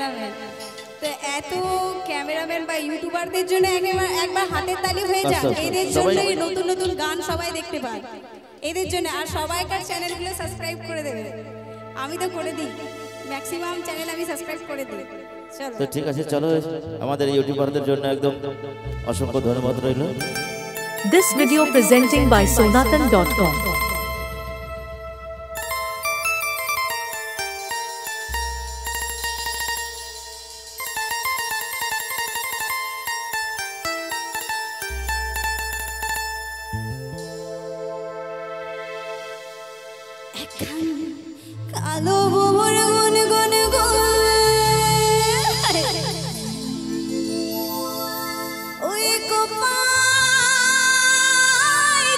Cameraman. তো এত cameraman বা ইউটিউবারদের জন্য একবার হাতের তালি হয়ে যাক। এদের জন্যই নতুন নতুন গান সবাই দেখতে পায়, এদের জন্য। আর সবাইকার চ্যানেলগুলো সাবস্ক্রাইব করে দেবে। আমি তো করে দিই, ম্যাক্সিমাম চ্যানেল আমি সাবস্ক্রাইব করে দিই। চলো তো ঠিক আছে, চলো আমাদের ইউটিউবারদের জন্য একদম অসংখ্য ধন্যবাদ রইল। This video presenting by sonatan.com. কালো ভোমর গুন গুন ওই কোপাই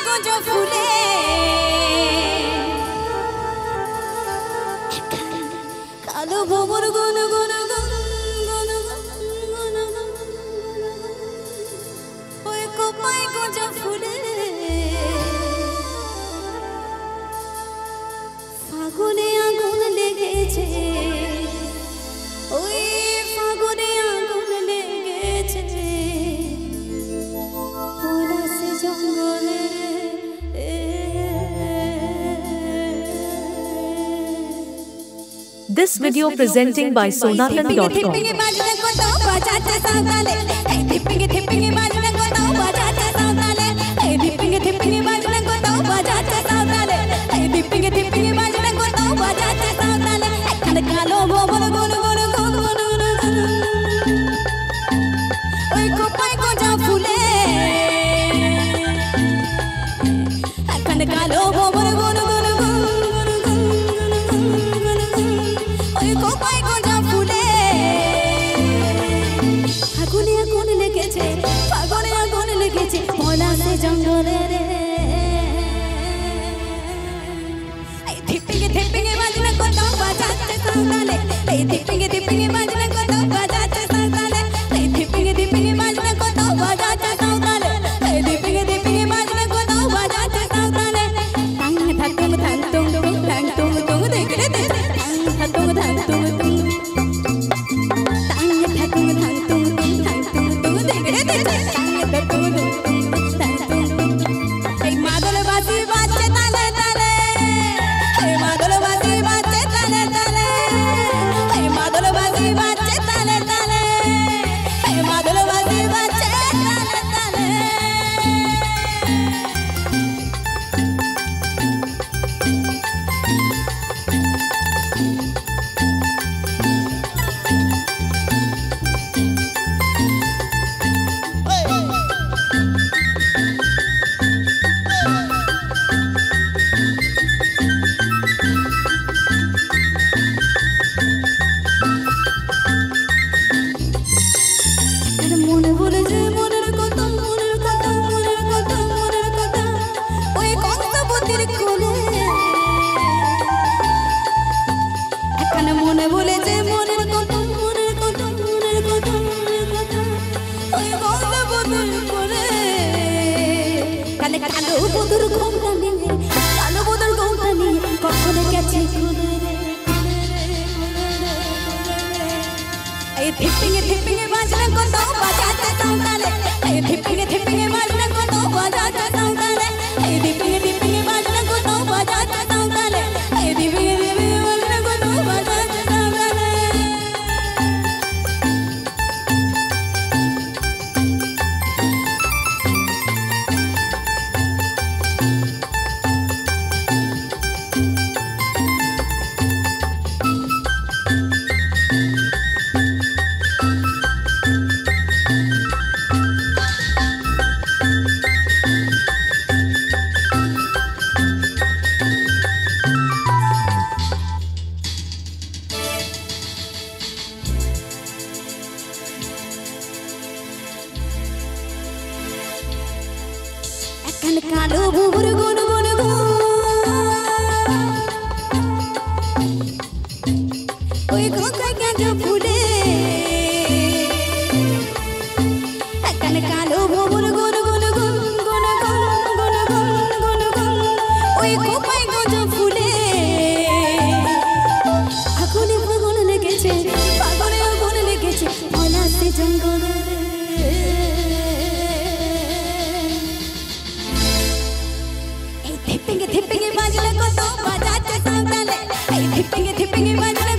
গোজো ফুলে কালো ভোমর গুন গুন ওই কোপাই গোজো ফুলে ফাগুনে আগুন লেগেছে, ওই ফাগুনে আগুন লেগেছে পলাশে জঙ্গলে। This video presenting by sonatan.com. কালো ভোমর গুন গুন ওই কোপায় গোজা ফুলে এখন কালো ভোমর গুন গুন ওই কোপায় গোজা ফুলে আগুনে আগুন লেগেছে, ফাগুনে আগুন লেগেছে পলাশে জঙ্গলে রে। ধিপিঙ্গে ধিপিঙ্গে বাজনা কোথাও বাজাচ্ছে সাঁওতালে, এই ধিপিঙ্গে ধিপিঙ্গে বাজনা কোথাও বাজাচ্ছে সাঁওতালে, এই ধিপিঙ্গে ধিপিঙ্গে বাজনা কোথাও বাজাচ্ছে সাঁওতালে, এই ধিপিঙ্গে ধিপিঙ্গে বাজনা কোথাও বাজাচ্ছে সাঁওতালে। টাং ধাতুং ধাং তুং তুং টাং তুং তুং দেখরে দে টাং ধাতুং ধাং তুং তুং টাং ধাতুং ধাং তুং তুং টাং তুং তুং দেখরে দে টাং ধাতুং ধাং তুং তুং। এই মাদল বাজি বাজছে তালে তালে, এই মাদল বাজি বাজছে তালে তালে, এই মাদল বাজি বাজছে তালে তালে, এই মাদল বাজি বাজছে তালে তালে। মনে বলে যে মনের কথা মনের কথা মনের কথা মনের কথা ওই কংসবতীর কোলে এখন মনে বলে যে মনের কথা মনের কথা মনের কথা মনের কথা ওই কংসবতীর কোলে কানে কালো বদর ঘোমটা নিয়ে কালো বদর ঘোমটা নিয়ে কখনো গেছে কোলে রে। এই ধিপিঙ্গে ধিপিঙ্গে বাজনা কোথাও বাজাচ্ছে সাঁওতালে, এই ধিপিঙ্গে ধিপিঙ্গে বাজনা কোথাও বাজাচ্ছে সাঁওতালে, এই ধিপিঙ্গে ধিপিঙ্গে বাজনা কোথাও বাজাচ্ছে সাঁওতালে, এই ধিপিঙ্গে ধিপিঙ্গে বাজনা কোথাও বাজাচ্ছে সাঁওতালে। এখন কালো ভোমর গুন গুন ওই কোথায় গাঁজা ফুলে এখন কালো ভোমর গুন গুন ওই কোপায় গাঁজা ফুলে আগুনে ফাগুন লেগেছে ফাগুনে ধিপিঙ্গি ধিপিঙ্গি বাজনা